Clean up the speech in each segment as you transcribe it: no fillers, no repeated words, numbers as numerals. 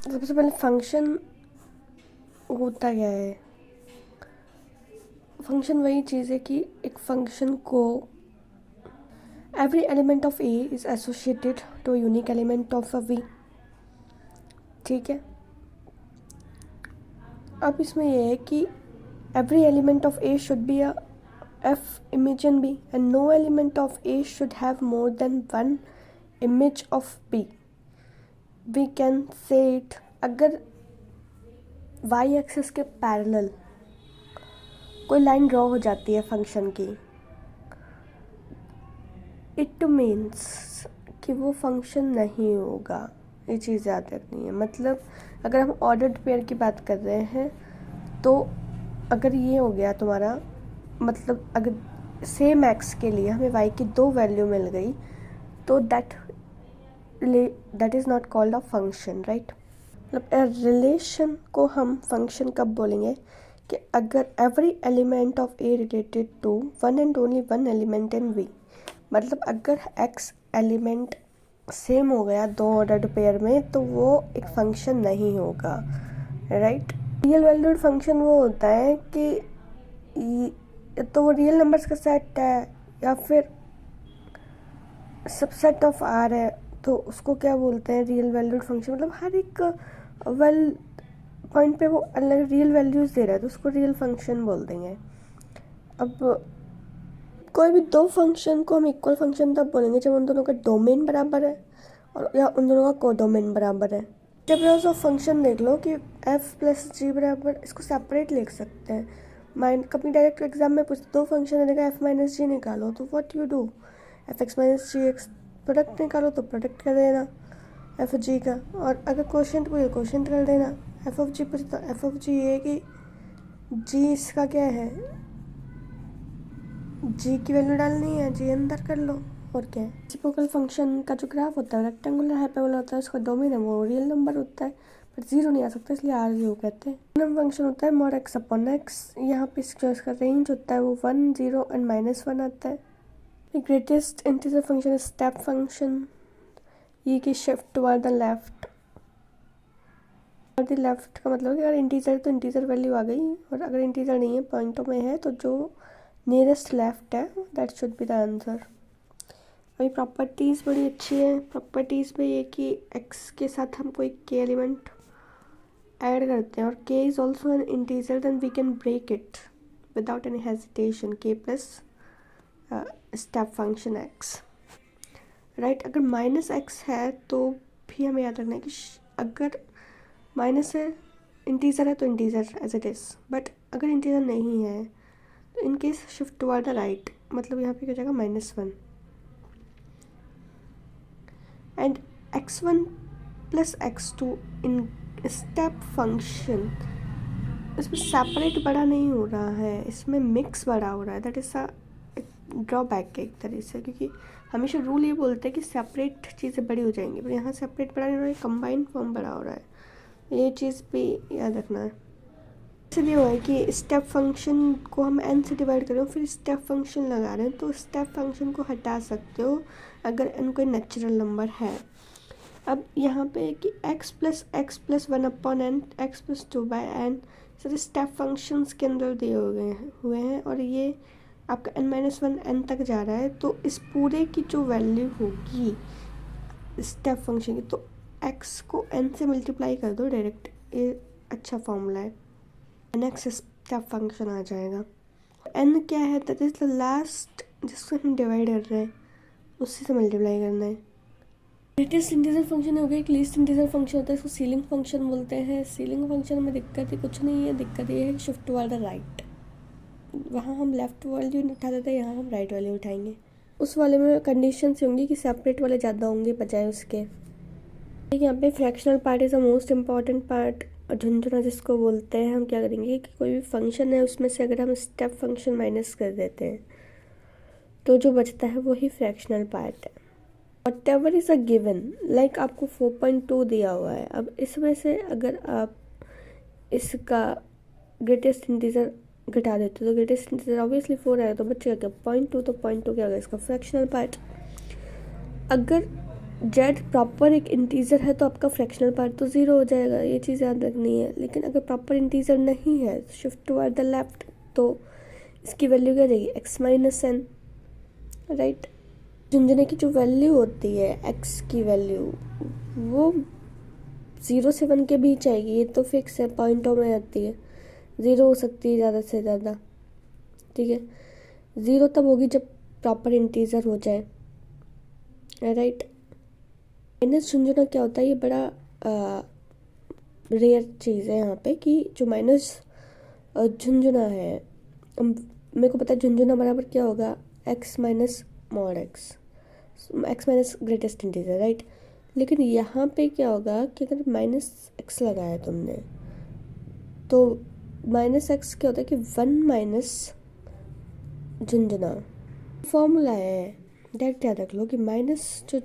सबसे पहले फंक्शन होता क्या है? फंक्शन वही चीज़ है कि एक फंक्शन को every element of A is associated to unique element of a B. ठीक है, अब इसमें यह है कि every element of A should be a F image in B and no element of A should have more than one image of B. We can say it अगर y axis के parallel कोई line draw हो जाती है function की, it means कि वो function नहीं होगा। ये चीज़ याद रखनी है। मतलब अगर हम ऑर्डर्ड पेयर की बात कर रहे हैं तो अगर ये हो गया तुम्हारा, मतलब अगर सेम एक्स के लिए हमें वाई की दो वैल्यू मिल गई तो that is not called a function, right. मतलब रिलेशन को हम फंक्शन कब बोलेंगे कि अगर every element of A related to one and only one element in B. मतलब अगर एक्स एलिमेंट सेम हो गया दो ऑर्डर्ड पेयर में तो वो एक फंक्शन नहीं होगा, राइट। रियल वैल्यूड फंक्शन वो होता है कि तो वो रियल नंबर्स का सेट है या फिर सबसेट ऑफ आर है, तो उसको क्या बोलते हैं? Real valued function. मतलब हर एक पॉइंट पे वो अलग रियल वैल्यूज दे रहा है तो उसको रियल फंक्शन बोल देंगे। अब कोई भी दो फंक्शन को हम इक्वल फंक्शन तब बोलेंगे जब उन दोनों का डोमेन बराबर है और या उन दोनों का कोडोमेन बराबर है। जब ऑफ फंक्शन देख लो कि f प्लस जी बराबर, इसको सेपरेट लिख सकते हैं। कभी डायरेक्ट एग्जाम में पूछते दो फंक्शन देगा f माइनस जी निकालो तो what you do, f x minus g x product निकालो तो प्रोडक्ट कर देना एफ जी का। और अगर क्वेश्चन पूछे क्वेश्चन कर देना। एफ ऑफ जी पूछे तो एफ ऑफ जी ये कि जी इसका क्या है, जी की वैल्यू डालनी है, जी अंदर कर लो और क्या है। रेसिप्रोकल फंक्शन का जो ग्राफ होता है रेक्टेंगुलर हाइपरबोला होता है, उसका डोमेन है वो रियल नंबर होता है पर जीरो नहीं आ सकता इसलिए आर जीरो कहते हैं। मिनिमम फंक्शन होता है मॉड एक्स अपॉन एक्स। यहाँ पे जो इसका रेंज होता है वो 1 0 एंड -1 आता है। ग्रेटेस्ट इंटीजर फंक्शन है स्टेप फंक्शन, ये की शिफ्ट टुवर्ड द लेफ्ट। और द लेफ्ट का मतलब कि अगर इंटीजर तो इंटीजर वैल्यू आ गई और अगर इंटीजर नहीं है पॉइंटों में है तो जो नियरेस्ट लेफ्ट है that should be the answer. अभी प्रॉपर्टीज़ बड़ी अच्छी है। प्रॉपर्टीज़ में ये कि x के साथ हम कोई k एलिमेंट ऐड करते हैं और k is also an integer then we can break it without any hesitation, k plus step function x, right. अगर माइनस x है तो भी हमें याद रखना है कि अगर माइनस है इंटीजर है तो integer as it is, but अगर इंटीजर नहीं है तो in case shift toward the right, मतलब यहाँ पे क्या हो जाएगा -1 and x1 plus x2 in step function. इसमें सेपरेट बड़ा नहीं हो रहा है, इसमें मिक्स बड़ा हो रहा है। दैट इज़ अ ड्रॉबैक है एक तरह से, क्योंकि हमेशा रूल ये बोलते हैं कि सेपरेट चीज़ें बड़ी हो जाएंगी पर यहाँ सेपरेट बड़ा नहीं हो रहा है, कंबाइंड फॉर्म बड़ा हो रहा है। ये चीज़ भी याद रखना है। इसलिए हुआ है कि स्टेप फंक्शन को हम n से डिवाइड कर रहे हो फिर स्टेप फंक्शन लगा रहे हैं तो स्टेप फंक्शन को हटा सकते हो अगर n कोई नेचुरल नंबर है। अब यहाँ पे कि x plus 1 upon n, x plus 2 by n सारे स्टेप फंक्शंस के अंदर दिए हुए हैं और ये आपका n-1 n तक जा रहा है तो इस पूरे की जो वैल्यू होगी स्टेप फंक्शन की तो x को n से मल्टीप्लाई कर दो डायरेक्ट, ये अच्छा फॉर्मूला है। नेक्स्ट स्टेप फंक्शन आ जाएगा। n क्या है? दैट इज द लास्ट जिसको हम डिवाइड कर रहे हैं उसी से मल्टीप्लाई करना है। ग्रेटेस्ट इंटीजर फंक्शन हो गया। एक लीस्ट इंटीजर फंक्शन होता है, इसको सीलिंग फंक्शन बोलते हैं। सीलिंग फंक्शन में दिक्कत ही कुछ नहीं है, दिक्कत ये है कि शिफ्ट टुवर्ड द राइट। वहाँ हम लेफ्ट वैल्यू उठाते थे, यहाँ हम राइट वैल्यू उठाएंगे। उस वाले में कंडीशंस होंगी कि सेपरेट वाले ज़्यादा होंगे बजाय उसके। यहाँ पे fractional part is the most important part. झुंझुना जिसको बोलते हैं, हम क्या करेंगे कि कोई भी फंक्शन है उसमें से अगर हम स्टेप फंक्शन माइनस कर देते हैं तो जो बचता है वही फ्रैक्शनल पार्ट है। Whatever is a given, like आपको 4.2 दिया हुआ है। अब इसमें से अगर आप इसका ग्रेटेस्ट इंटीजर घटा देते हो तो ग्रेटेस्ट इंटीजर ऑब्वियसली 4 आएगा तो बचेगा क्या? 0.2, तो 0.2 क्या होगा इसका फ्रैक्शनल पार्ट। अगर जेड प्रॉपर एक इंटीजर है तो आपका फ्रैक्शनल पार्ट तो ज़ीरो हो जाएगा, ये चीज़ याद रखनी है। लेकिन अगर प्रॉपर इंटीजर नहीं है, शिफ्ट टुवर्ड द लेफ्ट, तो इसकी वैल्यू क्या रहेगी, एक्स माइनस एन, राइट। झुंझुने की जो वैल्यू होती है एक्स की वैल्यू, वो 0 से 1 के बीच आएगी, ये तो फिक्स है, पॉइंटों में आती है। 0 हो सकती है ज़्यादा से ज़्यादा, ठीक है। 0 तब होगी जब प्रॉपर इंटीजर हो जाए, राइट। माइनस झुंझुना क्या होता है, ये बड़ा रेयर चीज़ है यहाँ पे, कि जो माइनस झुंझुना है, मेरे को पता है झुंझुना बराबर क्या होगा, x minus mod x, x minus greatest integer, right. लेकिन यहाँ पे क्या होगा कि अगर माइनस एक्स लगाया तुमने, तो माइनस एक्स क्या होता है कि 1 माइनस झुंझुना फॉर्मूला है, डायरेक्ट याद रख लो कि माइनस जो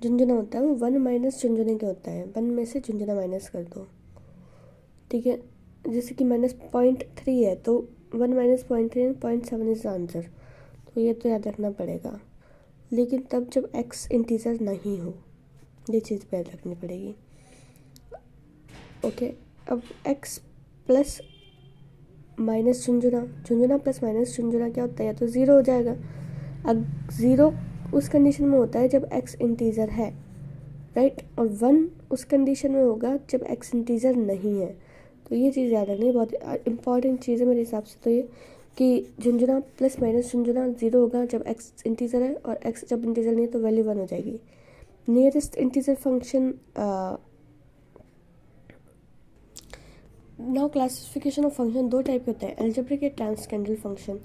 झुंझुना होता है वो 1 माइनस झुंझुने के होता है, 1 में से झुंझुना माइनस कर दो, ठीक है। जैसे कि -0.3 है तो 1 माइनस 0.3 0.7 इज आंसर, तो ये तो याद रखना पड़ेगा। लेकिन तब जब x इंटीजर नहीं हो, ये चीज़ पे याद रखनी पड़ेगी, ओके। अब x प्लस माइनस झुंझुना, झुंझुना प्लस माइनस झुंझुना क्या होता है, या तो 0 हो जाएगा। अब 0 उस कंडीशन में होता है जब x इंटीजर है, राइट, और 1 उस कंडीशन में होगा जब x इंटीजर नहीं है। तो ये चीज़ याद रखनी बहुत इंपॉर्टेंट चीज़ है मेरे हिसाब से, तो ये कि झुंझुना प्लस माइनस झुंझुना 0 होगा जब x इंटीजर है, और x जब इंटीजर नहीं है तो वैल्यू 1 हो जाएगी। Nearest integer function, now classification of function 2 type के होते हैं, एल्जेब्रिक या ट्रांसकेंडल फंक्शन।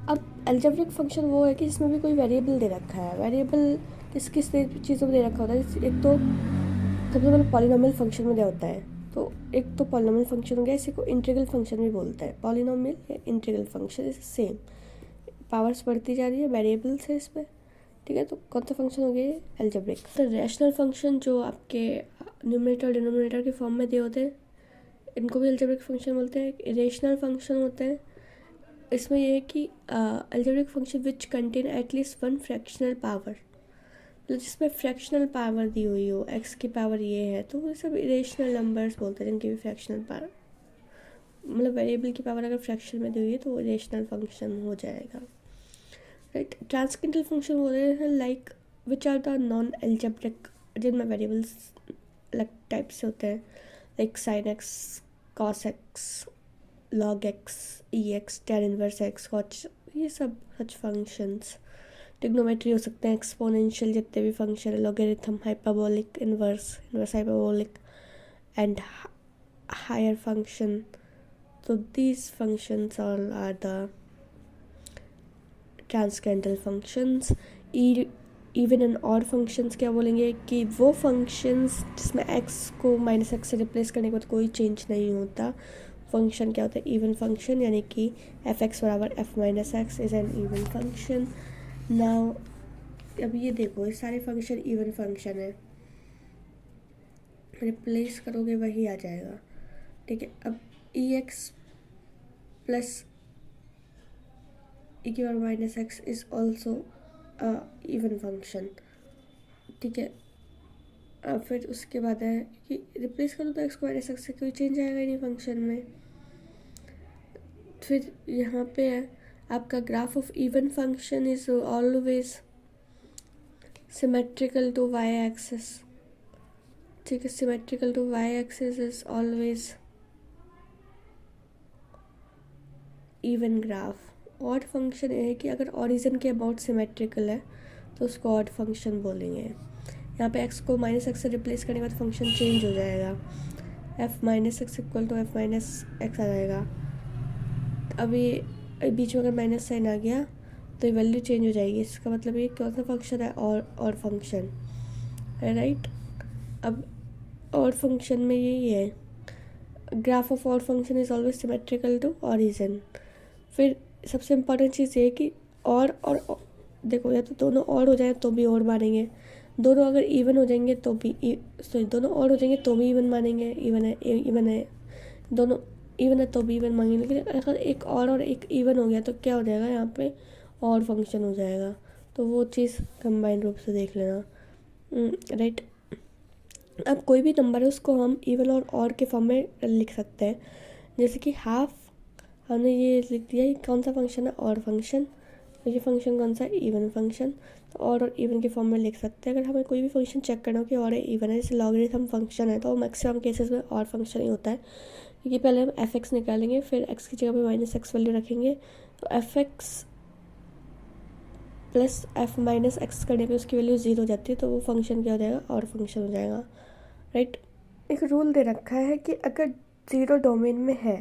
अब एल्जेब्रिक फंक्शन वो है कि जिसमें भी कोई वेरिएबल दे रखा है, वेरिएबल किस किस चीज़ों में दे रखा होता है। एक तो सबसे पहले पॉलिनोमियल फंक्शन में दिया होता है, तो एक तो पॉलिनोमियल फंक्शन हो गया, इसी को इंटीग्रल फंक्शन भी बोलते हैं। पॉलिनोमियल या integral function is same, powers बढ़ती जा रही है, वेरिएबल्स है इसमें, ठीक है। तो कौन सा फंक्शन हो गया, एल्जेब्रिक। तो रैशनल फंक्शन जो आपके न्यूमरेटर और डिनोमिनेटर के फॉर्म में दिए होते हैं, इनको भी एल्जेब्रिक फंक्शन बोलते हैं। इरेशनल फंक्शन होते हैं, इसमें यह है कि algebraic function which contain at least 1 fractional power, मतलब जिसमें फ्रैक्शनल पावर दी हुई हो, एक्स की पावर ये है, तो वो सब इरेशनल नंबर्स बोलते हैं जिनकी भी फ्रैक्शनल पावर, मतलब वेरिएबल की पावर अगर फ्रैक्शन में दी हुई है तो वो इरेशनल फंक्शन हो जाएगा, राइट। ट्रांसकेंडल फंक्शन बोल रहे हैं like which are the non algebraic, जिनमें वेरिएबल्स अलग टाइप से होते हैं, like sine x, cos x, log x, e x, tan inverse x, कॉच, ये सब सच फंक्शंस। ट्रिग्नोमेट्री हो सकते हैं, एक्सपोनेंशियल जितने भी फंक्शन है, logarithm, hyperbolic, inverse, inverse hyperbolic, and higher function. तो these functions all are the transcendental functions. Even and odd functions क्या बोलेंगे कि वो फंक्शंस जिसमें एक्स को माइनस एक्स से रिप्लेस करने के बाद कोई चेंज नहीं होता, फंक्शन क्या होता है, इवन फंक्शन, यानी कि एफ एक्स बराबर F minus x is an even function. Now अब ये देखो, ये सारे फंक्शन इवन फंक्शन है, रिप्लेस करोगे वही आ जाएगा, ठीक है। अब ई एक्स प्लस ई की power minus x is also even function, ठीक है। फिर उसके बाद है कि रिप्लेस करो तो एक्स को माइनस एक्स से कोई चेंज आएगा ही नहीं फंक्शन में। फिर यहाँ पे है आपका graph of even function is always symmetrical to y axis, ठीक है। Symmetrical to y axis is always even graph. Odd function ये है कि अगर ऑरिजिन के अबाउट सिमेट्रिकल है तो उसको ऑड फंक्शन बोलेंगे। यहाँ पे एक्स को माइनस एक्स से रिप्लेस करने के बाद फंक्शन चेंज हो जाएगा, f minus x equal to f minus x आ जाएगा। अभी बीच में अगर माइनस साइन आ गया तो ये वैल्यू चेंज हो जाएगी, इसका मतलब ये कौन सा फंक्शन है, और फंक्शन है, राइट। अब और फंक्शन में यही है, graph of odd function is always symmetrical to origin. फिर सबसे इम्पॉर्टेंट चीज़ ये है कि और देखो, या तो दोनों और हो जाए तो भी और मानेंगे, दोनों अगर इवन हो जाएंगे तो भी सॉरी दोनों और हो जाएंगे तो भी इवन मानेंगे, इवन है, दोनों इवन है तो भी इवन मांगेंगे। लेकिन अगर एक और एक इवन हो गया तो क्या हो जाएगा, यहाँ पे और फंक्शन हो जाएगा। तो वो चीज़ कंबाइंड रूप से देख लेना, राइट। अब कोई भी नंबर है उसको हम इवन और ऑड के फॉर्म में लिख सकते हैं। जैसे कि हाफ हमने ये लिख दिया, ये कौन सा फंक्शन है, ऑड फंक्शन। ये फंक्शन कौन सा है, इवन फंक्शन। तो ऑड और इवन के फॉर्म में लिख सकते हैं। अगर हमें कोई भी फंक्शन चेक करना हो कि ऑड है इवन है, जैसे लॉगरिथम फंक्शन है, तो मैक्सिमम केसेस में ऑड फंक्शन ही होता है, क्योंकि पहले हम एफ एक्स निकालेंगे, फिर एक्स की जगह पे माइनस एक्स वैल्यू रखेंगे, तो F x plus F minus x करने पे उसकी वैल्यू 0 हो जाती है, तो वो फंक्शन क्या हो जाएगा, ऑड फंक्शन हो जाएगा, राइट। एक रूल दे रखा है कि अगर 0 डोमेन में है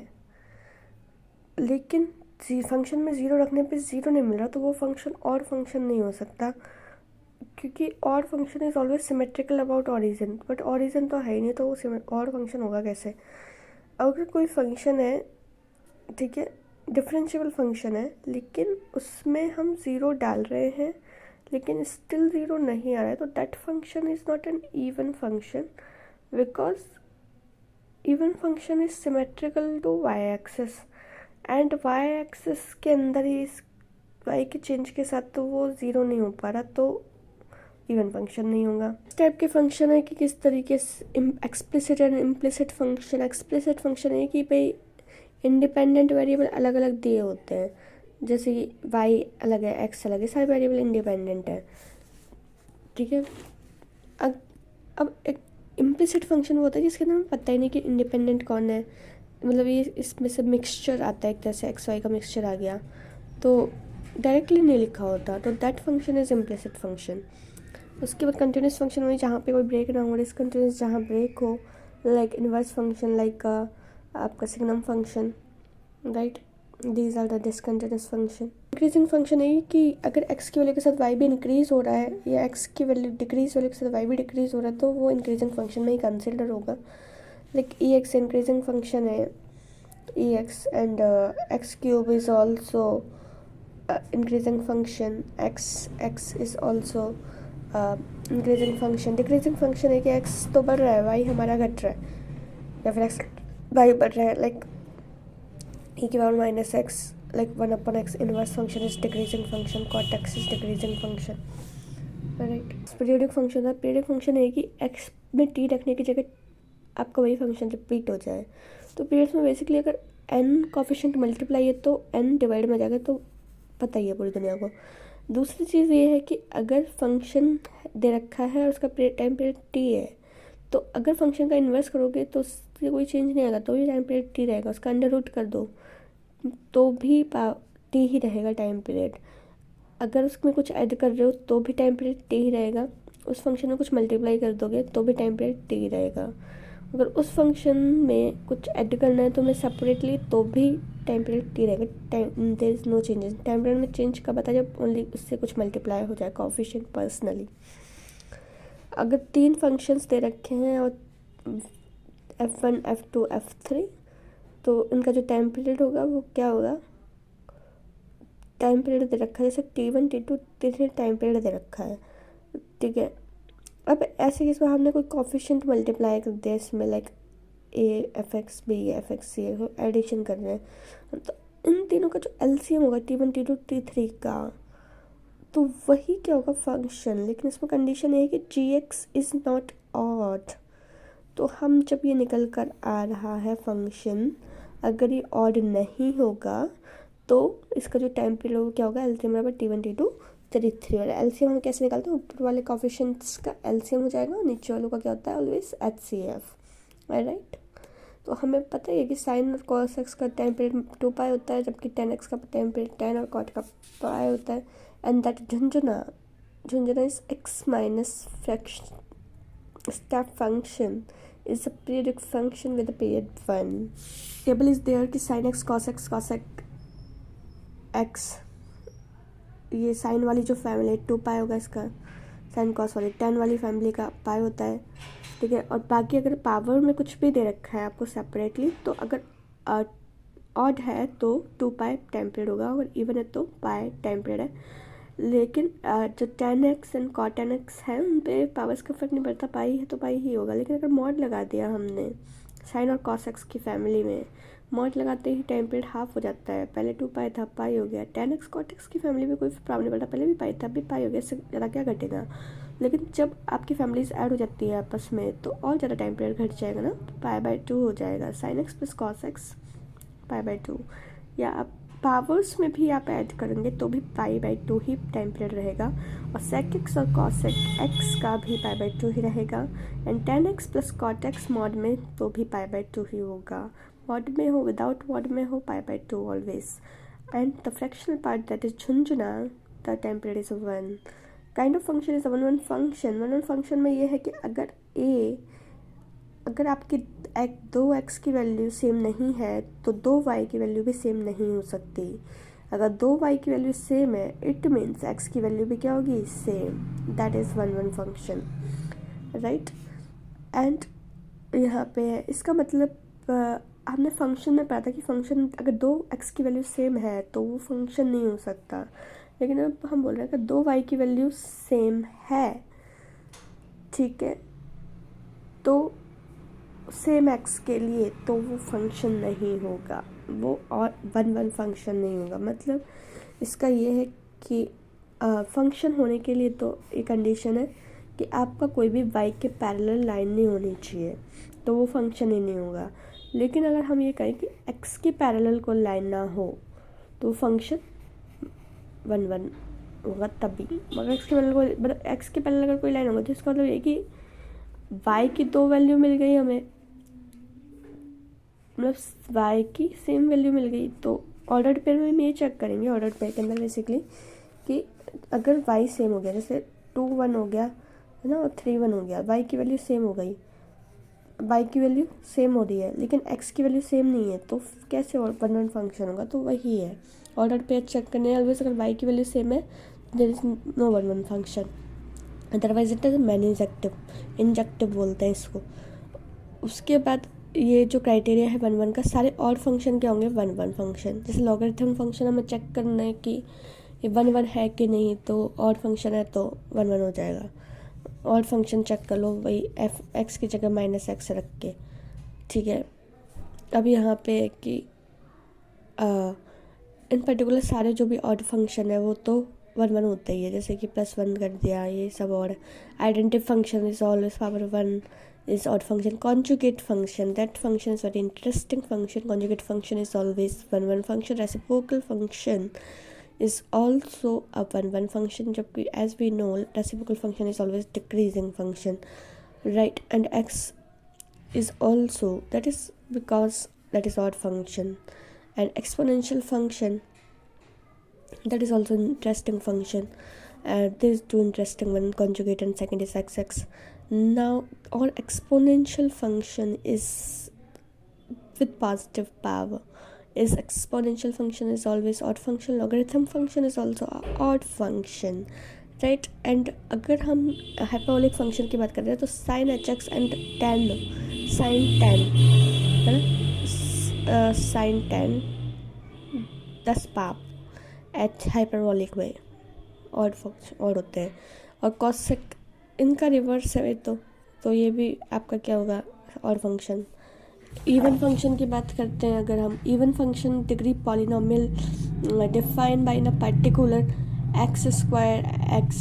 लेकिन फंक्शन में 0 रखने पे 0 नहीं मिल रहा, तो वो फंक्शन ऑड फंक्शन नहीं हो सकता, क्योंकि odd function is always symmetrical about origin, but origin तो है ही नहीं, तो वो ऑड फंक्शन होगा कैसे। अगर कोई फंक्शन है, ठीक है, डिफरेंशिएबल फंक्शन है, लेकिन उसमें हम 0 डाल रहे हैं लेकिन स्टिल 0 नहीं आ रहा है, तो that function is not an even function, because even function is symmetrical to y axis, and y axis के अंदर ही इस वाई के चेंज के साथ तो वो 0 नहीं हो पा रहा, तो इवन फंक्शन नहीं होगा। इस टाइप के फंक्शन है कि किस तरीके से explicit and implicit function. Explicit function है कि भाई इंडिपेंडेंट वेरिएबल अलग अलग दिए होते हैं, जैसे कि वाई अलग है, एक्स अलग है, सारे वेरिएबल इंडिपेंडेंट है, ठीक है। अब एक इम्प्लिसिट फंक्शन वो होता है जिसके अंदर हमें पता ही नहीं कि इंडिपेंडेंट कौन है, मतलब ये इसमें से मिक्सचर आता है, एक तरह से एक्स वाई का मिक्सचर आ गया, तो डायरेक्टली नहीं लिखा होता, तो that function is implicit function. उसके बाद कंटिन्यूस फंक्शन हुई जहाँ पे कोई ब्रेक ना हो, डिसकंटिन्यूस जहाँ ब्रेक हो, लाइक इन्वर्स फंक्शन, लाइक आपका signum function, right. These are the discontinuous function. Increasing function है कि अगर एक्स की वैल्यू के साथ वाई भी इंक्रीज हो रहा है, या एक्स की वैल्यू डिक्रीज वैल्यू के साथ वाई भी डिक्रीज हो रहा है, तो वो इंक्रीजिंग फंक्शन में ही कंसिडर होगा। Like e x increasing function है, e x, and x cube is also increasing function, x is also increasing function. Decreasing function है कि एक्स तो बढ़ रहा है, वाई हमारा घट रहा है, या फिर एक्स वाई बढ़ रहा है, लाइक e की power minus x, like 1 upon x. Inverse function is decreasing function, cot x is decreasing function, right. Periodic function है, पीरियोडिक फंक्शन है कि एक्स में टी रखने की जगह आपका वही फंक्शन रिपीट हो जाए। तो पीरियड्स में बेसिकली अगर n कोफिशिएंट मल्टीप्लाई है तो n डिवाइड में जाएगा, तो पता ही है पूरी दुनिया को। दूसरी चीज़ ये है कि अगर फंक्शन दे रखा है और उसका टाइम पीरियड टी है, तो अगर फंक्शन का इन्वर्स करोगे तो उससे कोई चेंज नहीं आएगा, तो भी टाइम पीरियड टी रहेगा। उसका अंडर रूट कर दो तो भी टी ही रहेगा टाइम पीरियड। अगर उसमें कुछ ऐड कर रहे हो तो भी टाइम पीरियड टी ही रहेगा। उस फंक्शन में कुछ मल्टीप्लाई कर दोगे तो भी टाइम पीरियड टी ही रहेगा। अगर उस फंक्शन में कुछ ऐड करना है तो मैं सेपरेटली, तो भी टाइम पीरियड टी रहेगा। Time there is no changes. Time period में चेंज कब आता है, जब ओनली उससे कुछ मल्टीप्लाई हो जाए कोएफिशिएंट पर्सनली। अगर 3 फंक्शंस दे रखे हैं और f1 f2 f3, तो उनका जो टाइम पीरियड होगा वो क्या होगा, टाइम पीरियड दे रखा है, जैसे t1 t2 t3 time period दे रखा है, ठीक है। अब ऐसे केस में हमने कोई कोएफिशिएंट मल्टीप्लाई कर दिया इसमें, like a f x B f x C addition कर रहे हैं, तो इन तीनों का जो एलसीएम होगा t1 t2 t3 का, तो वही क्या होगा, फंक्शन। लेकिन इसमें कंडीशन है कि gx इज़ नॉट ऑड। तो हम जब ये निकल कर आ रहा है फंक्शन, अगर ये ऑड नहीं होगा तो इसका जो टाइम पीरियड होगा क्या होगा, एलसीएम बराबर t1 t2 t3। और एलसीएम हम कैसे निकालते हैं, ऊपर वाले कोएफिशिएंट्स का एलसीएम हो जाएगा, नीचे वालों का क्या होता है ऑलवेज एचसीएफ, राइट। तो हमें पता है कि साइन और कॉस एक्स का टाइम पीरियड 2 पाई होता है, जबकि tan एक्स का टाइम पीरियड 10 और कॉट का पाई होता है, एंड दैट झुंझुना is x minus fraction step function is a periodic function with a period 1. Table is there कि sin x cos x, ये साइन वाली जो फैमिली 2 पाई होगा इसका, साइन कॉस वाली 10 वाली फैमिली का पाई होता है, ठीक है। और बाकी अगर पावर में कुछ भी दे रखा है आपको सेपरेटली, तो अगर ऑड है तो 2 पाई टाइम पीरियड होगा, और इवन है तो पाई टाइम पीरियड है। लेकिन जो tan x and cot x है उन पे पावर्स का फर्क नहीं पड़ता, पाई है तो पाई ही होगा। लेकिन अगर मॉड लगा दिया हमने साइन और कॉस एक्स की फैमिली में मॉड लगाते ही टाइम पीरियड हाफ हो जाता है। पहले 2 पाई था, पाई हो गया। tan एक्स कॉट एक्स की फैमिली में कोई प्रॉब्लम नहीं पड़ता, पहले भी पाई था, अभी पाई हो गया, इससे ज़्यादा क्या घटेगा। लेकिन जब आपकी फैमिलीज ऐड हो जाती है आपस में तो और ज़्यादा टाइम पीरियड घट जाएगा ना, तो पाई/2 हो जाएगा। Sine x plus cos x पाई/2, या आप पावर्स में भी आप ऐड करेंगे तो भी पाई/2 ही टाइम पीरियड रहेगा, और सेक एक्स और कॉस एक्स का भी पाई/2 ही रहेगा। And tan x plus cot x mod में तो भी पाई/2 ही होगा, मॉड में हो विदाउट मॉड में हो पाई/2 always. And the fractional part that is झुंझुना, the time period is 1। Kind of function is 1 function. 1 function में ये है कि अगर आपकी दो एक्स की वैल्यू सेम नहीं है तो 2 वाई की वैल्यू भी सेम नहीं हो सकती। अगर 2 वाई की वैल्यू सेम है इट मीन्स एक्स की वैल्यू भी क्या होगी, same. That is 1 function, right. And यहाँ पे है इसका मतलब हमने फंक्शन में पढ़ा था कि फंक्शन अगर 2 एक्स की वैल्यू सेम है तो वो फंक्शन नहीं हो सकता। लेकिन अब हम बोल रहे हैं कि 2 वाई की वैल्यू सेम है, ठीक है, तो सेम एक्स के लिए तो वो फंक्शन नहीं होगा, वो और 1 फंक्शन नहीं होगा। मतलब इसका ये है कि फंक्शन होने के लिए तो एक कंडीशन है कि आपका कोई भी वाई के पैरेलल लाइन नहीं होनी चाहिए, तो वो फंक्शन ही नहीं होगा। लेकिन अगर हम ये कहें कि एक्स के पैरेलल कोई लाइन ना हो तो फंक्शन 1 होगा तभी। मगर एक्स के पैरेलल अगर कोई लाइन होगा तो इसका मतलब ये कि वाई की 2 वैल्यू मिल गई हमें, मतलब वाई की सेम वैल्यू मिल गई, तो ऑर्डर्ड पेयर में हम ये चेक करेंगे ऑर्डर्ड पेयर के अंदर बेसिकली कि अगर वाई सेम हो गया, जैसे 2 1 हो गया है ना, और 3 1 हो गया, वाई की वैल्यू सेम हो गई, वाई की वैल्यू सेम हो रही है लेकिन एक्स की वैल्यू सेम नहीं है, तो कैसे 1 फंक्शन होगा, तो वही है ऑर्डर्ड पेयर चेक करने। ऑलवेज अगर वाई की वैल्यू सेम है there is no 1 function, otherwise it is injective बोलते हैं इसको। उसके बाद ये जो क्राइटेरिया है 1 का, सारे ऑड फंक्शन क्या होंगे, 1 फंक्शन। जैसे लॉगरिथम फंक्शन हमें चेक करना है कि ये 1 है कि नहीं, तो ऑड फंक्शन है तो 1 हो जाएगा। ऑड फंक्शन चेक कर लो, वही एफ एक्स की जगह -x रख के, ठीक है। अब यहाँ पे है कि इन पर्टिकुलर सारे जो भी ऑड फंक्शन है वो तो 1 होता ही है, जैसे कि +1 कर दिया, ये सब। और identity function is always power 1 is odd function. Conjugate function, that function is very interesting function. Conjugate function is always 1 function. Reciprocal function is also a 1 function, jabki as we know reciprocal function is always decreasing function, right? And x is also, that is because that is odd function. And exponential function, that is also interesting function. There's 2 interesting one, conjugate and second is xx. Now our exponential function is with positive power, is exponential function is always odd function. Logarithm function is also a odd function, right? And अगर हम hyperbolic function की बात कर रहे हैं तो sin hx and sin tan है ना, sin tan 10 पाप एच हाइपरबोलिक में ऑड फंक्शन ऑड होते हैं। और कॉसेक इनका रिवर्स है तो ये भी आपका क्या होगा, ऑड फंक्शन। इवन फंक्शन की बात करते हैं अगर हम, even function degree polynomial defined by in a particular x² x,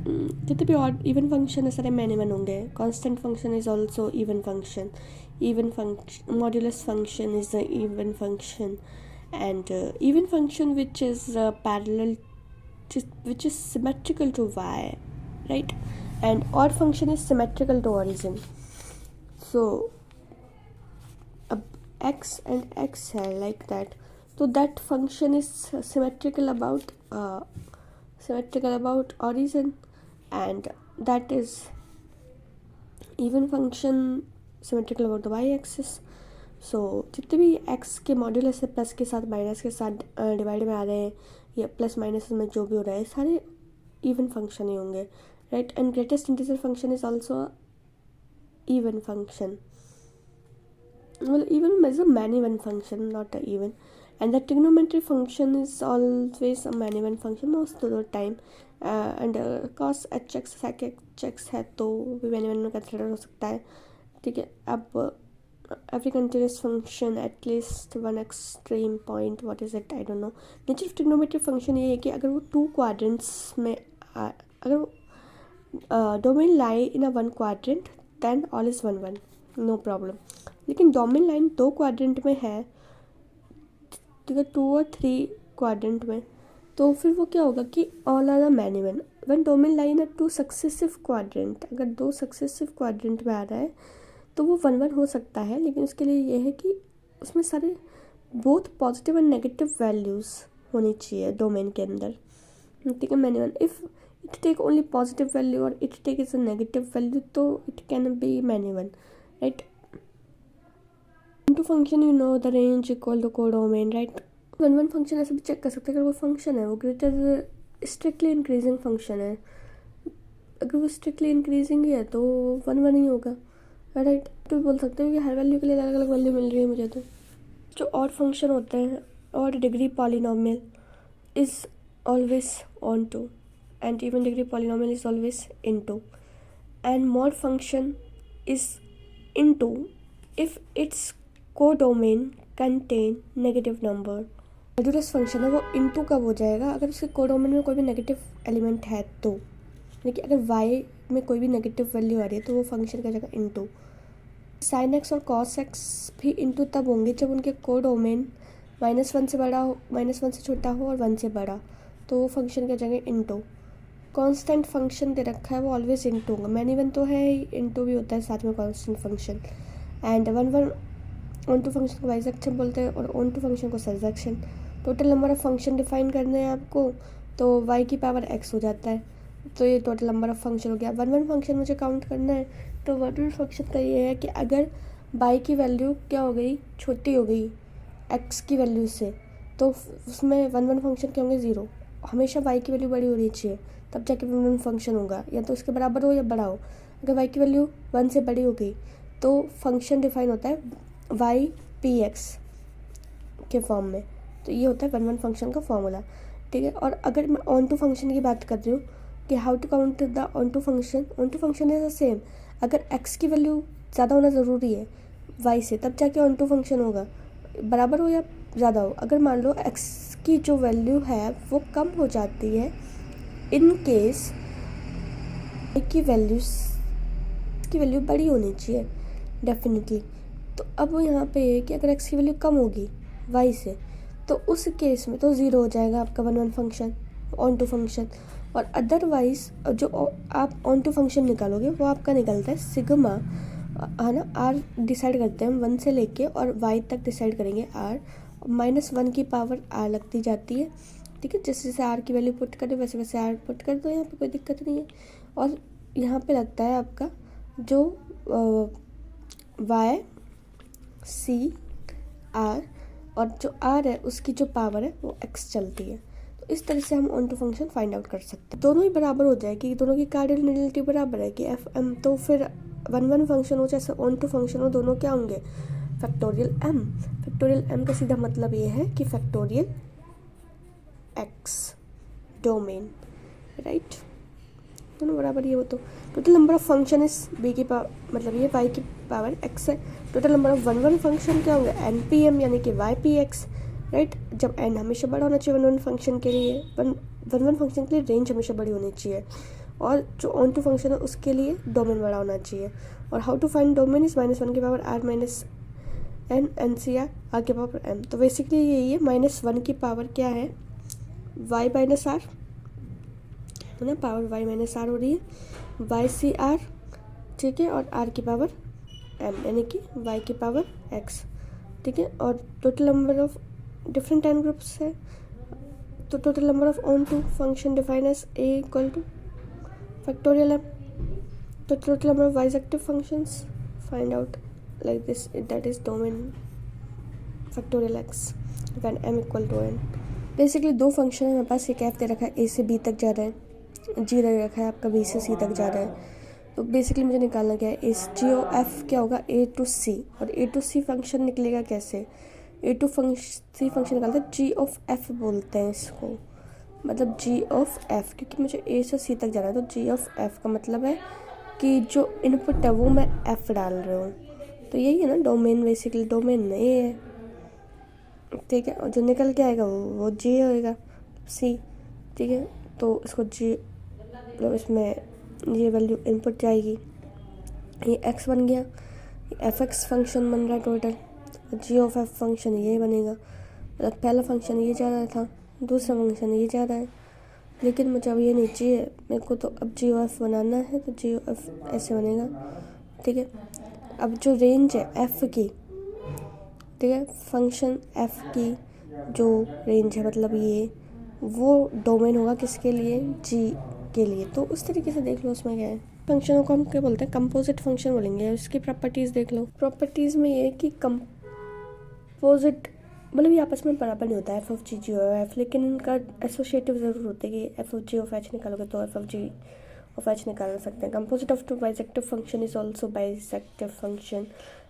जितने भी ऑड इवन फंक्शन है सारे मैन इवन होंगे। Constant function is also even function, even function modulus function is the even function, and even function which is parallel which is symmetrical to y, right? And odd function is symmetrical to origin. So x and x है like that, so that function is symmetrical about origin, and that is even function symmetrical about the y-axis. सो जितने भी x के modulus है plus के साथ minus के साथ divide में आ रहे हैं या प्लस माइनस में जो भी हो रहा है सारे इवन फंक्शन ही होंगे, right? And greatest integer function is also even function, well even is a many one function, not a even. And the trigonometry function is always a many one function most of the time. And cos hx sec hx है तो भी many one में consider हो सकता है, ठीक है। अब every continuous function at least one extreme point. What is it? I don't know. Nature of trigonometric function ये है कि अगर वो टू क्वाड्रेंट्स में अगर domain lie in a one quadrant then all is one one, no problem. लेकिन domain line दो quadrant में है, ठीक है, 2 और 3 क्वाड्रेंट में, तो फिर वो क्या होगा कि all are many one. One domain line है 2 सक्सेसिव क्वाड्रेंट, अगर 2 सक्सेसिव क्वाड्रेंट में आ रहा है तो वो 1 1 हो सकता है. लेकिन उसके लिए ये है कि उसमें सारे both positive and negative values होनी चाहिए डोमेन के अंदर, ठीक है. Many one if it take only positive value और it take is a negative value तो it can be many one, right. Into function you know the range equal to codomain, right. One function ऐसे भी check कर सकते हैं. अगर वो function है वो ग्रेटर स्ट्रिक्टली इंक्रीजिंग फंक्शन है, अगर वो स्ट्रिक्टली इंक्रीजिंग ही है तो 1 1 ही होगा, राइट. तो बोल सकते हो कि हर वैल्यू के लिए अलग अलग वैल्यू मिल रही है मुझे. तो जो ऑड फंक्शन होते हैं, odd degree polynomial is always onto and even degree polynomial is always into, and mod function is into if its codomain contain negative number. Modulus function है वो into कब हो जाएगा? अगर उसके codomain में कोई भी नेगेटिव एलिमेंट है तो. लेकिन अगर y में कोई भी नेगेटिव वैल्यू आ रही है तो वो फंक्शन का जगह इनटू. साइन एक्स और कॉस एक्स भी इनटू तब होंगे जब उनके कोडोमेन -1 से बड़ा हो, -1 से छोटा हो और 1 से बड़ा, तो वो फंक्शन का जगह इनटू. कांस्टेंट फंक्शन दे रखा है वो ऑलवेज इनटू होगा. मैन इवन तो है ही, इनटू भी होता है साथ में constant function. And 1 1 onto function को बाइसेक्शन बोलते हैं और ऑन टू फंक्शन को surjection. Total number of function define करने हैं आपको तो y की पावर x हो जाता है, तो ये टोटल नंबर ऑफ फंक्शन हो गया. 1 1 फंक्शन मुझे काउंट करना है तो 1 1 फंक्शन का ये है कि अगर y की वैल्यू क्या हो गई, छोटी हो गई x की वैल्यू से, तो उसमें 1 1 फंक्शन क्या होंगे, 0. हमेशा y की वैल्यू बड़ी होनी चाहिए तब जाके 1 1 फंक्शन होगा, या तो उसके बराबर हो या बड़ा हो. अगर y की वैल्यू 1 से बड़ी हो गई तो फंक्शन डिफाइन होता है y px के फॉर्म में. तो ये होता है 1 1 फंक्शन का फॉर्मूला, ठीक है. और अगर मैं ऑन टू फंक्शन की बात कर रही हूँ कि how to count the onto function is the same. अगर x की वैल्यू ज़्यादा होना ज़रूरी है y से, तब जाके ऑन टू फंक्शन होगा, बराबर हो या ज़्यादा हो. अगर मान लो x की जो वैल्यू है वो कम हो जाती है इन केस y की वैल्यू बड़ी होनी चाहिए डेफिनेटली. तो अब यहाँ पे है कि अगर x की वैल्यू कम होगी y से तो उस केस में तो 0 हो जाएगा आपका 1 1 फंक्शन ऑन टू फंक्शन. और अदरवाइज जो आप ऑन टू फंक्शन निकालोगे वो आपका निकलता है सिग्मा, है ना. r डिसाइड करते हैं हम 1 से लेके और y तक डिसाइड करेंगे r, -1 की पावर r लगती जाती है, ठीक है. जैसे जैसे r की वैल्यू पुट करें वैसे वैसे r पुट कर दो, यहाँ पे कोई दिक्कत नहीं है. और यहाँ पे लगता है आपका जो y c r और जो r है उसकी जो पावर है वो x चलती है. तो इस तरह से हम onto function find out कर सकते हैं. दोनों ही बराबर हो जाएगी, दोनों की कार्डिनलिटी बराबर है कि एफ एम, तो फिर 1 1 फंक्शन हो चाहे ऑन टू फंक्शन हो, दोनों क्या होंगे, फैक्टोरियल m. फैक्टोरियल m का सीधा मतलब ये है कि फैक्टोरियल x डोमेन, राइट. दोनों बराबर ही है. वो तो टोटल नंबर ऑफ फंक्शन इस b की पावर, मतलब ये y की पावर x है. टोटल नंबर ऑफ 1 1 फंक्शन क्या होंगे, npm यानी कि ypx, राइट. जब n हमेशा बड़ा होना चाहिए 1 1 फंक्शन के लिए, 1 1 फंक्शन के लिए रेंज हमेशा बड़ी होनी चाहिए, और जो ऑन टू फंक्शन है उसके लिए डोमेन बड़ा होना चाहिए. और how to find domain is -1 की power r minus n ncr r की पावर m. तो बेसिकली यही है, -1 की पावर क्या है, y माइनस r है ना, पावर y माइनस r हो रही है, y सी r, ठीक है, और r की पावर m यानी कि y की पावर x, ठीक है. और total number of different time groups है, तो total number of onto function define as a equal to factorial m. तो total number of bijective functions find out like this, that is domain factorial x when m equal to n. Basically दो function है हमारे पास, एक f दे रखा है a से b तक जा रहा है, g दे रखा है आपका b से c तक जा रहा है. तो बेसिकली मुझे निकालना क्या है, इस जी ओ एफ क्या होगा, a टू c. और a टू c फंक्शन निकलेगा कैसे, a टू c फंक्शन निकालते हैं g ऑफ f बोलते हैं इसको, मतलब g ऑफ f, क्योंकि मुझे a से c तक जाना है. तो g ऑफ f का मतलब है कि जो इनपुट है वो मैं f डाल रहा हूँ, तो यही है ना डोमेन, बेसिकली डोमेन ये है, ठीक है। और जो निकल के आएगा वो जी होएगा, सी, ठीक है। तो इसको जी, मतलब इसमें ये वैल्यू इनपुट जाएगी, ये एक्स बन गया, एफ एक्स फंक्शन बन रहा है total, g of f function ये बनेगा। मतलब पहला फंक्शन ये जा रहा था, दूसरा फंक्शन ये जा रहा है, लेकिन मुझे अब ये नहीं चाहिए, मेरे को तो अब जी ओ एफ बनाना है, तो जी ओ एफ ऐसे बनेगा, ठीक है। अब जो रेंज है एफ की, ठीक है, फंक्शन एफ की जो रेंज है, मतलब ये वो डोमेन होगा किसके लिए, जी के लिए। तो उस तरीके से देख लो उसमें क्या है। फंक्शनों को हम क्या बोलते हैं, कंपोजिट फंक्शन बोलेंगे। इसकी प्रॉपर्टीज़ देख लो। प्रॉपर्टीज़ में ये है कि कंपोजिट मतलब ये आपस में बराबर नहीं होता है एफ ऑफ जी, जी और एफ, लेकिन इनका एसोसिएटिव ज़रूर होता है कि f of g of h निकालोगे तो f of g of h निकाल सकते हैं। Composite of two bijective function is also bijective function.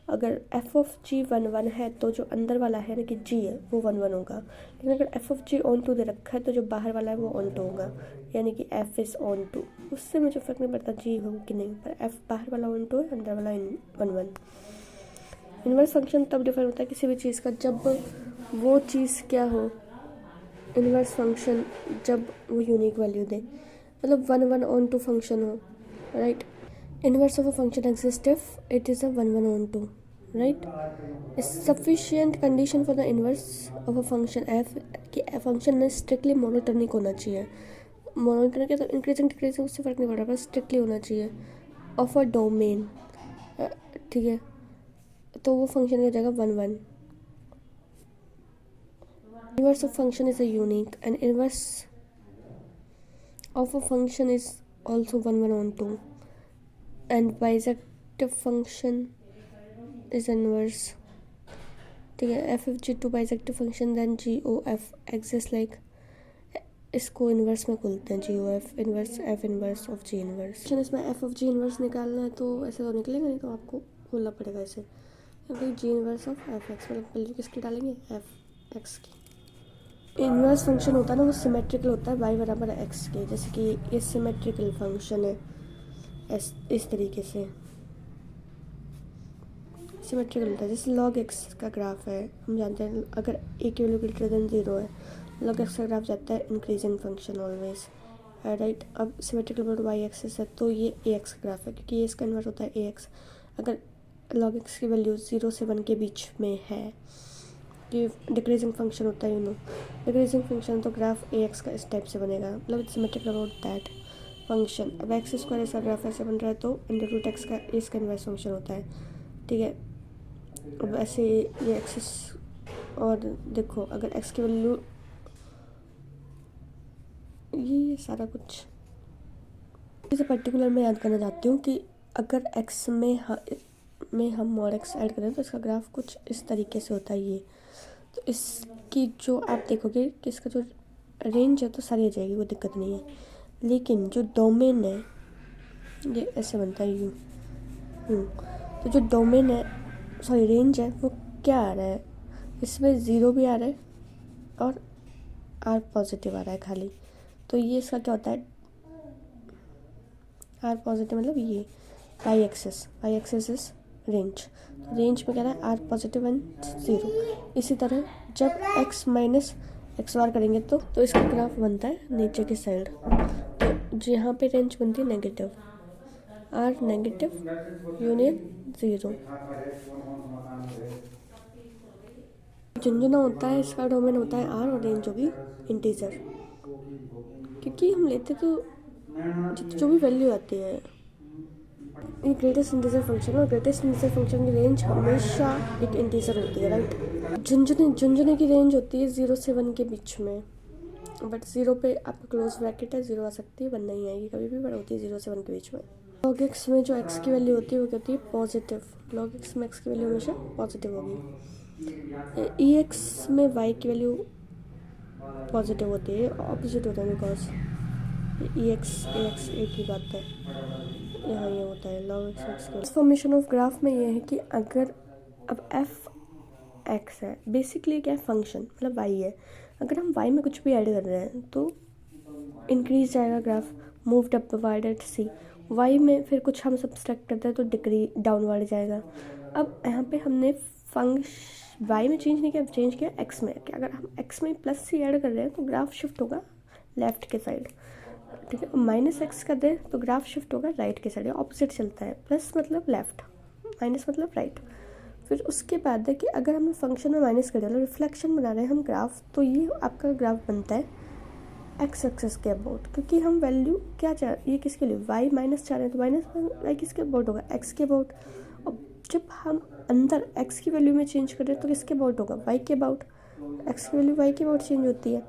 अगर एफ ऑफ जी 1 1 है तो जो अंदर वाला है ना कि जी है वो 1 1 होगा, लेकिन अगर f of g onto दे रखा है तो जो बाहर वाला है वो ऑन टू होगा, यानी कि एफ इज़ ऑन टू। उससे मुझे फ़र्क नहीं पड़ता जी हो कि नहीं, पर एफ बाहर वाला ऑन टू है, अंदर वाला 1 1। इनवर्स फंक्शन तब डिफाइन होता है किसी भी चीज़ का जब वो चीज़ क्या हो, इनवर्स फंक्शन जब वो यूनिक वैल्यू दे, मतलब 1 1 ऑन टू फंक्शन हो, right. Inverse of a function exist if it is a 1 1 onto, right. Sufficient condition for the inverse of a function f कि फंक्शन ने स्ट्रिक्टली मोनोटोनिक होना चाहिए। Monotonic है तो increasing decreasing उससे फ़र्क नहीं पड़ रहा, बस स्ट्रिक्टली होना चाहिए। ऑफ अ डोमेन, ठीक है, तो वो फंक्शन हो जाएगा 1 1। Inverse of function is a unique, and inverse of a function is also 1 1 on 2, and bisective function is inverse, ठीक है। F f g to bijective function then g o f exist like, इसको inverse में खोलते हैं, g o f inverse f inverse of g inverse. इसमें f of g inverse निकालना है तो ऐसे तो निकलेगा नहीं, तो आपको खोलना पड़ेगा ऐसे, क्योंकि जी इन्वर्स ऑफ एफ एक्स, मतलब वैल्यू किसकी डालेंगे, एफ एक्स की। इन्वर्स फंक्शन होता है ना वो सिमेट्रिकल होता है y बराबर x के, जैसे कि ये सिमेट्रिकल फंक्शन है इस तरीके से सिमेट्रिकल होता है। जैसे log x का ग्राफ है, हम जानते हैं अगर a की वैल्यू ग्रेटर देन 0 है, log x का ग्राफ जाता है इंक्रीजिंग फंक्शन ऑलवेज, राइट। अब सिमेट्रिकल पर y एक्सिस है तो ये ax का ग्राफ है, क्योंकि ये इसका इन्वर्स होता है ax। अगर log x की वैल्यू 0 से 1 के बीच में है, ये डिक्रीजिंग फंक्शन होता है, यू नो डिक्रीजिंग फंक्शन, तो ग्राफ ए एक्स का इस टाइप से बनेगा, मतलब it's symmetrical about that function. अब एक्स स्क्वायर ऐसा ग्राफ ऐसे बन रहा है तो अंडर रूट एक्स का इसका इन्वर्स फंक्शन होता है, ठीक है। अब ऐसे ये एक्सिस, और देखो अगर एक्स की वैल्यू ये सारा कुछ इसे पर्टिकुलर मैं याद करना चाहती हूँ कि अगर एक्स में हम मॉड एक्स ऐड करें तो इसका ग्राफ कुछ इस तरीके से होता है ये। तो इसकी जो आप देखोगे कि इसका जो रेंज है तो सारी आ जाएगी, कोई दिक्कत नहीं है, लेकिन जो डोमेन है ये ऐसे बनता है यूँ। तो जो डोमेन है, सॉरी रेंज है, वो क्या आ रहा है, इसमें 0 भी आ रहा है और आर पॉजिटिव आ रहा है खाली। तो ये इसका क्या होता है, आर पॉजिटिव मतलब ये वाई एक्सेस इज रेंज। तो रेंज में कह रहा है आर पॉजिटिव एंड 0। इसी तरह जब एक्स माइनस एक्स बार करेंगे तो इसका ग्राफ बनता है नीचे की साइड, तो यहाँ पे रेंज बनती है नेगेटिव, आर नेगेटिव यूनियन 0। झुंझुना होता है, इसका डोमेन होता है आर और रेंज होगी इंटीजर, क्योंकि हम लेते तो जो भी वैल्यू आती है, ये ग्रेटेस्ट इंटीजर फंक्शन है और ग्रेटेस्ट इंटीजर फंक्शन की रेंज हमेशा एक इंटीजर होती है, राइट। झुंझुने की रेंज होती है 0 से 1 के बीच में, बट 0 पे आपका क्लोज ब्रैकेट है, 0 आ सकती है, 1 नहीं आएगी कभी भी, बट होती है 0 से 1 के बीच में। लॉग एक्स में जो एक्स की वैल्यू होती है वो क्या होती है, पॉजिटिव। लॉग एक्स में एक्स की वैल्यू हमेशा पॉजिटिव होगी। ई एक्स में वाई की वैल्यू पॉजिटिव होती है, ऑपोजिट होता है, because E x A x एक ही बात है, यहाँ ये होता है log x x. Transformation of graph में ये है कि अगर अब एफ एक्स है, बेसिकली क्या है, फंक्शन मतलब वाई है, अगर हम वाई में कुछ भी ऐड कर रहे हैं तो इंक्रीज जाएगा ग्राफ, मूव्ड अपवर्ड एट सी। वाई में फिर कुछ हम सब्सट्रैक्ट करते हैं तो डिक्री डाउनवर्ड जाएगा। अब यहाँ पे हमने वाई में चेंज नहीं किया, चेंज किया एक्स में। कि अगर हम एक्स में प्लस सी ऐड कर रहे हैं तो ग्राफ शिफ्ट होगा लेफ्ट के साइड, ठीक है। माइनस एक्स कर दें तो ग्राफ शिफ्ट होगा राइट के साइड, ऑपोजिट चलता है। प्लस मतलब लेफ्ट, माइनस मतलब राइट। फिर उसके बाद है कि अगर हम फंक्शन में माइनस कर मतलब रिफ्लेक्शन बना रहे हैं हम ग्राफ, तो ये आपका ग्राफ बनता है एक्स एक्सेस के अबाउट, क्योंकि हम वैल्यू क्या ये किसके लिए वाई माइनस चाह रहे हैं, तो माइनस वाई किसके अबाउट होगा, एक्स के अबाउट। और जब हम अंदर एक्स की वैल्यू में चेंज कर रहे हैं तो किसके अबाउट होगा, वाई के अबाउट। एक्स की वैल्यू वाई के अबाउट चेंज होती है।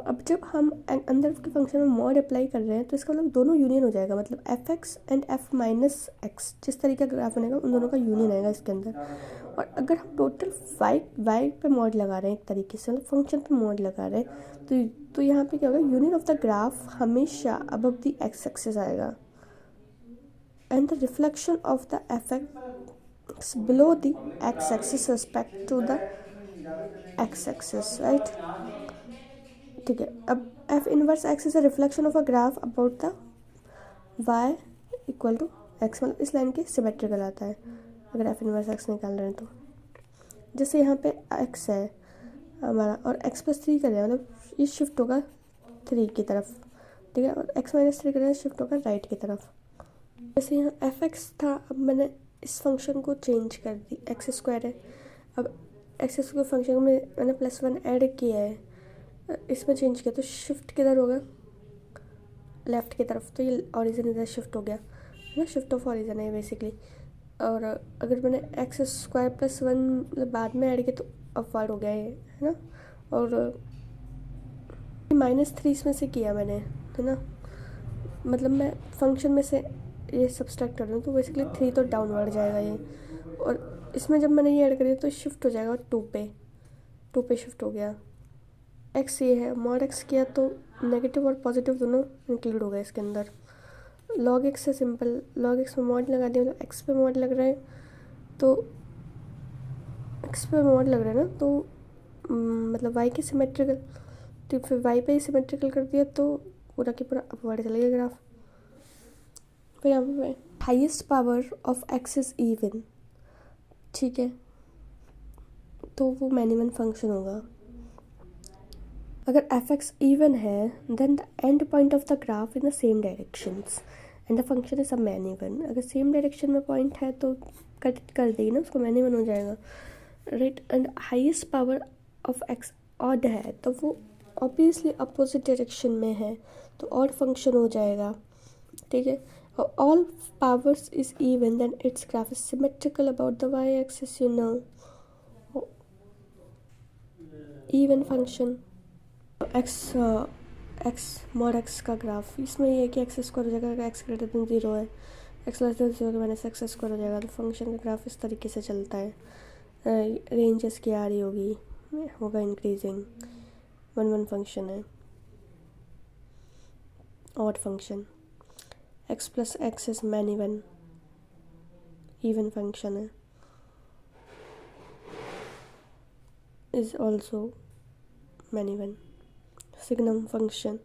अब जब हम अंदर के फंक्शन में मॉड अप्लाई कर रहे हैं तो इसका मतलब दोनों यूनियन हो जाएगा, मतलब F x and F minus x जिस तरीके का ग्राफ बनेगा उन दोनों का यूनियन आएगा इसके अंदर। और अगर हम टोटल वाई पे मॉड लगा रहे हैं एक तरीके से, मतलब फंक्शन पे मॉड लगा रहे हैं, तो यहाँ पे क्या होगा, यूनियन ऑफ द ग्राफ हमेशा अबव द एक्स एक्सिस आएगा and the reflection of the f x below the x axis respect to the x axis, right. ठीक है, अब f inverse x is a reflection of a graph about the y equal to x, मतलब इस line के symmetrical आता है अगर F inverse x निकाल रहे हैं तो। जैसे यहाँ पे एक्स है हमारा और एक्स प्लस थ्री कर रहे हैं, मतलब ये शिफ्ट होगा थ्री की तरफ, ठीक है। और एक्स माइनस थ्री कर रहे हैं, शिफ्ट होगा राइट की तरफ। जैसे यहाँ एफ एक्स था, अब मैंने इस फंक्शन को चेंज कर दी, एक्स स्क्वायर है। अब एक्स स्क्वायर फंक्शन में मैंने प्लस वन ऐड किया है, इसमें चेंज किया तो शिफ्ट किधर होगा, लेफ़्ट की तरफ। तो ये ऑरिजिन इधर शिफ्ट हो गया है ना, शिफ्ट ऑफ ऑरिजिन है बेसिकली। और अगर मैंने एक्स स्क्वायर प्लस वन मतलब बाद में ऐड किया तो अपवर्ड हो गया ये, है ना। और माइनस थ्री इसमें से किया मैंने, है ना, मतलब मैं फंक्शन में से ये सब्सट्रैक्ट कर रही हूँ तो बेसिकली थ्री तो डाउनवर्ड जाएगा ये। और इसमें जब मैंने ये ऐड करी तो शिफ्ट हो जाएगा टू पे शिफ्ट हो गया। एक्स ये है, मॉड एक्स किया तो नेगेटिव और पॉजिटिव दोनों इंक्लूड हो गए इसके अंदर। लॉग एक्स से सिंपल, लॉग एक्स में मॉड लगा दिया, मतलब एक्स पे मॉड लग रहा है तो एक्स पे मॉड लग रहा है ना, तो मतलब वाई के सिमेट्रिकल, तो फिर वाई पे ही सिमेट्रिकल कर दिया तो पूरा की पूरा अपवर्ड चला गया ग्राफ। फिर यहाँ पे highest power of x is even, ठीक है, तो वो मैनिमन फंक्शन होगा। अगर एफ एक्स इवन है then the end point of the graph in the same directions and the function is a man one. अगर सेम डायरेक्शन में point है तो कट कर देगी ना, उसको मैन इवन हो जाएगा, right. And highest power of x odd है तो वो ऑब्वियसली अपोजिट डायरेक्शन में है तो ऑड फंक्शन हो जाएगा, ठीक है। और all powers is even then its graph is symmetrical about the y axis, you know, even function. X mod x का ग्राफ, इसमें ये है कि एक्स स्क्वायर हो जाएगा अगर एक्स ग्रेटर देन जीरो है, एक्स लेस देन जीरो के माइनस एक्स स्क्वायर हो जाएगा। तो फंक्शन का ग्राफ इस तरीके से चलता है, रेंज इसकी आ रही होगा इंक्रीजिंग, वन फंक्शन है, odd function. X plus x is man even function है, is also man even. Signum function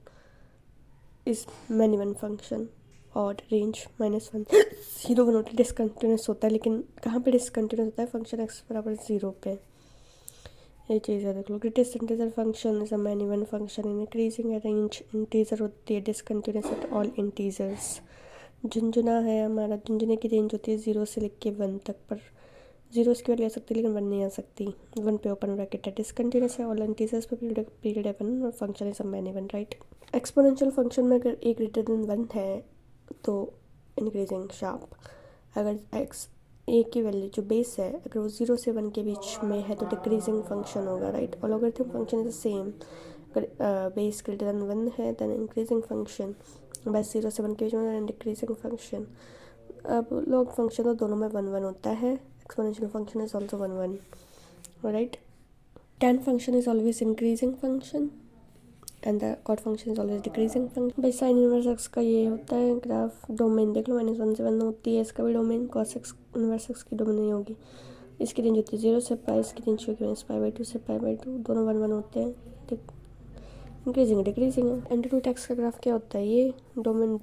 is man even function, odd range minus one, zero one होता है, डिसकंटिन्यूस होता है, लेकिन कहाँ पे डिसकंटिन्यूस होता है, फंक्शन एक्स बराबर जीरो पे। ये चीज़ है, देख लो। Greatest integer function is a man even function in increasing range, integer होती है डिसकंटिन्यूस एट ऑल इंटीजर्स। झुंझुना है हमारा, झुंझुने की रेंज होती है जीरो से लेके वन तक, पर जीरो इसकी वैल्यू आ सकती है लेकिन वन नहीं आ सकती, वन पे ओपन ब्रैकेट है। डिसकंटिन्यूस है ऑल इंटीजर्स पे, पीरियड है वन और function is a man one, right. Exponential function में अगर ए ग्रेटर देन वन है तो इंक्रीजिंग शार्प, अगर एक्स ए की वैल्यू जो बेस है अगर वो जीरो से वन के बीच में है तो डिक्रीजिंग फंक्शन होगा, राइट। और logarithm function is the same, अगर बेस ग्रेटर देन वन है देन इंक्रीजिंग फंक्शन, बस जीरो से वन के बीच में डिक्रीजिंग फंक्शन। अब लॉग फंक्शन तो दोनों में वन वन होता है, exponential function is also one one, right. tan function is always increasing function and the cot function is always decreasing function. भाई साइन इनवर्स एक्स का ये होता है ग्राफ, डोमेन देख लो, माइनस वन से वन होती है इसका भी domain, cos x inverse x की डोमेन नहीं होगी, इसकी रेंज होती है जीरो से पाई, इसकी रेंज होगी माइनस पाई बाई टू से पाई बाई टू, दोनों वन वन होते हैं, इंक्रीजिंग डिक्रीजिंग है। एंटीट्यूड एक्स का ग्राफ क्या होता है, ये डोमेन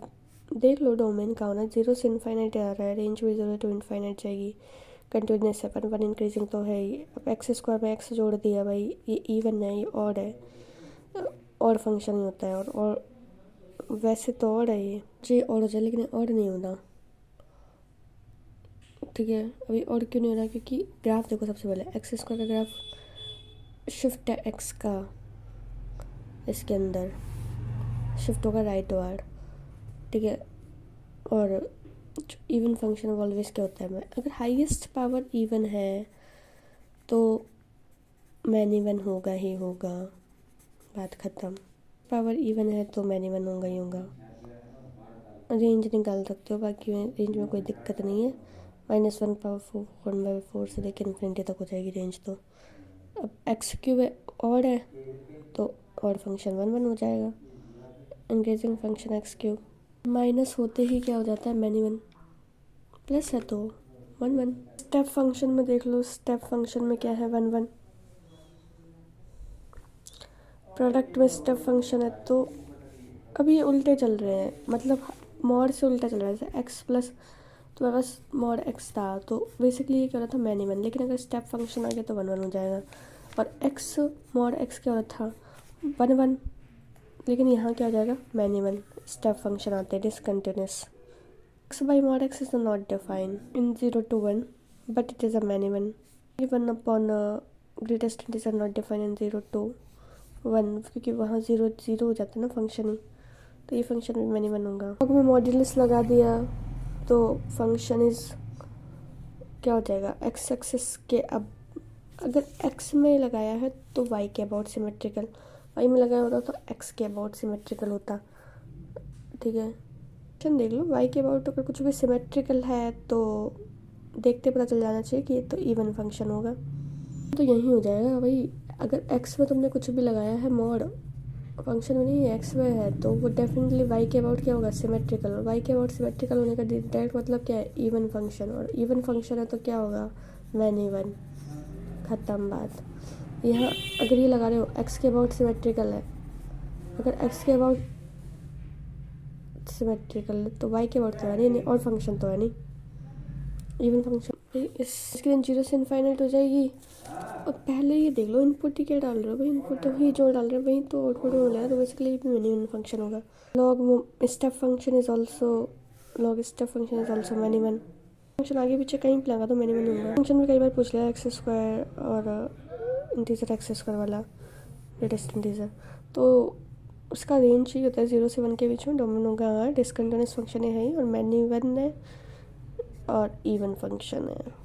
देख लो, डोमेन का होना जीरो से इनफाइनाइट आ रहा है, रेंज भी जीरो टू इनफाइनाइट जाएगी, कंटिन्यूस है, पर वन इंक्रीजिंग तो है ही। अब एक्स स्क्वायर में एक्स जोड़ दिया भाई, ये इवन है, ये ऑड है, और फंक्शन ही होता है। और वैसे तो ऑड है ये ऑड हो जाए, लेकिन ऑड नहीं होता, ठीक है। अभी ऑड क्यों नहीं हो रहा, क्योंकि ग्राफ देखो, सबसे पहले एक्स स्क्वायर का ग्राफ शिफ्ट है एक्स का, इसके अंदर शिफ्ट होगा राइट वार्ड, ठीक है। और इवन फंक्शन ऑलवेज क्या होता है, अगर हाईएस्ट पावर इवन है तो मैनी वन होगा ही होगा, बात ख़त्म। पावर इवन है तो मैनी वन होगा ही होगा। रेंज निकाल सकते हो, बाकी में रेंज में कोई दिक्कत नहीं है। -1 पावर 4 से लेकर इन्फिनिटी तक हो जाएगी रेंज। तो अब एक्स क्यूब ऑड है तो ऑड फंक्शन 1 हो जाएगा, increasing function x cube. Minus होते ही क्या हो जाता है, मैनी वन, प्लस है तो 1 स्टेप फंक्शन में देख लो, स्टेप फंक्शन में क्या है, 1 प्रोडक्ट में स्टेप फंक्शन है। तो अभी ये उल्टे चल रहे हैं, मतलब मॉड से उल्टा चल रहा है। जैसे एक्स प्लस तो मेरे पास मॉड एक्स था, तो बेसिकली ये क्या हो रहा था, मैनी वन, लेकिन अगर स्टेप फंक्शन आ गया तो 1 हो जाएगा। और एक्स मॉड एक्स क्या हो रहा था, 1, लेकिन यहाँ क्या हो जाएगा, मैनी वन। स्टेप फंक्शन आते हैं discontinuous. X by mod x is not define in 0 to 1, but it is a many one. 1 upon greatest integer not define in 0 to 1, क्योंकि वहाँ 0 हो जाता है ना फंक्शन ही, तो ये फंक्शन भी मैनी वन होगा। लॉग में मॉड्यूलस लगा दिया तो फंक्शन इज क्या हो जाएगा, एक्स एक्सिस के। अब अगर एक्स में लगाया है तो वाई के अबाउट सिमेट्रिकल, वाई में लगाया होता तो एक्स के अबाउट सिमेट्रिकल होता, ठीक है। फंक्शन देख लो, वाई के अबाउट अगर कुछ भी सिमेट्रिकल है तो देखते पता चल जाना चाहिए कि ये तो इवन फंक्शन होगा, तो यही हो जाएगा भाई। अगर एक्स में तुमने कुछ भी लगाया है मॉड, फंक्शन में नहीं है, एक्स में है, तो वो डेफिनेटली वाई के अबाउट क्या होगा, सिमेट्रिकल। और वाई के अबाउट सिमेट्रिकल होने का डायरेक्ट मतलब क्या है, इवन फंक्शन। और इवन फंक्शन है तो क्या होगा, मैनी वन, ख़त्म बात। यहाँ अगर ये लगा रहे हो एक्स के अबाउट सिमेट्रिकल है, अगर एक्स के अबाउट सिमेट्रिकल है तो वाई के अबाउट तो है नहीं, और फंक्शन तो है नहीं, इवन फंक्शन। इसकी रेंज 0 से इनफाइनाइट हो जाएगी। और पहले ये देख लो, इनपुट ही क्या डाल रहे हो भाई, इनपुट तो ही जो डाल रहे हो वही तो आउटपुट में मिलेगा, तो बेसिकली मिनिमम फंक्शन होगा। Log step function is also many one. Function आगे पीछे कहीं पे लगा तो मैनी वन होगा। फंक्शन में कई बार पूछ लिया एक्स स्क्वायर और इंटीजर एक्स स्क्वायर वाला ग्रेटेस्ट इंटीजर, तो उसका रेंज ही होता है 0 से 1 के बीच में। डोमेन होगा डिसकंटिन्यूस फंक्शन है ही, और मैनी वन है और इवन फंक्शन है।